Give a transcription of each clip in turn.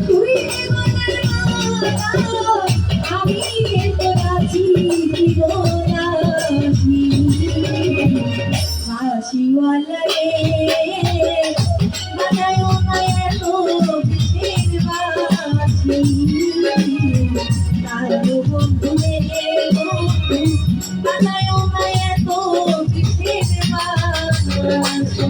তুই মনের মালা আমি রাজি রাজি বাঁশিওয়ালা রে বাজায় না এত কিসের বাঁশি তার বন্ধু রে বন্ধু বাজায় না এত কিসের বাঁশি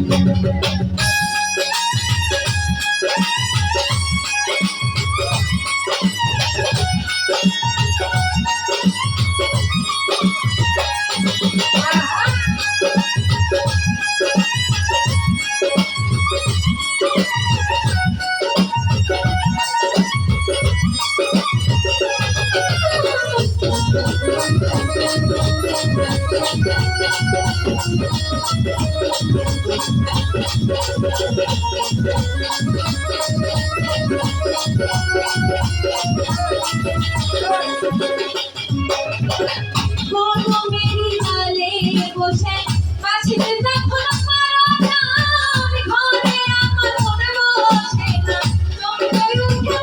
মেরি ডালে বসে পাশে তখন ঘরে আমার মনে বসে না চমকে উঠে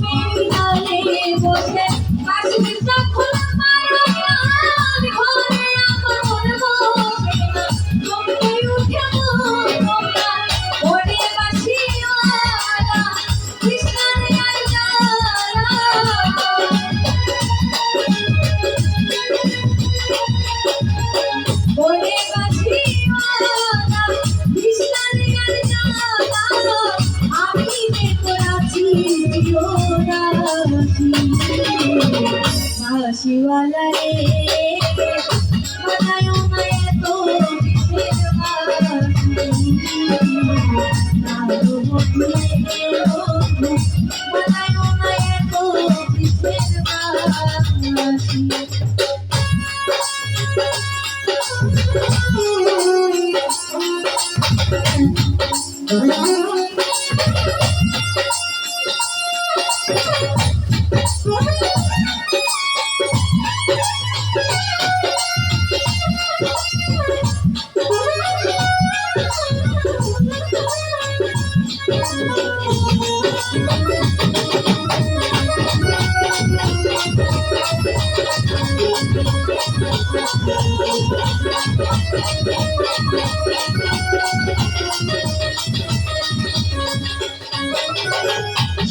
মেরি ডালে বসে পাশে তখন বাঁশিওয়ালা রে বাজায় না এত কিসের বাঁশি তার বন্ধু রে বন্ধু বাজায় না এত কিসের বাঁশি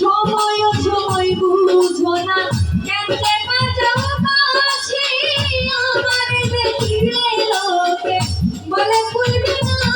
সময় সময় বুঝো না কেমনে বাজাও বাঁশি আমারে দেখিলে লোকে বলে ফুলবি না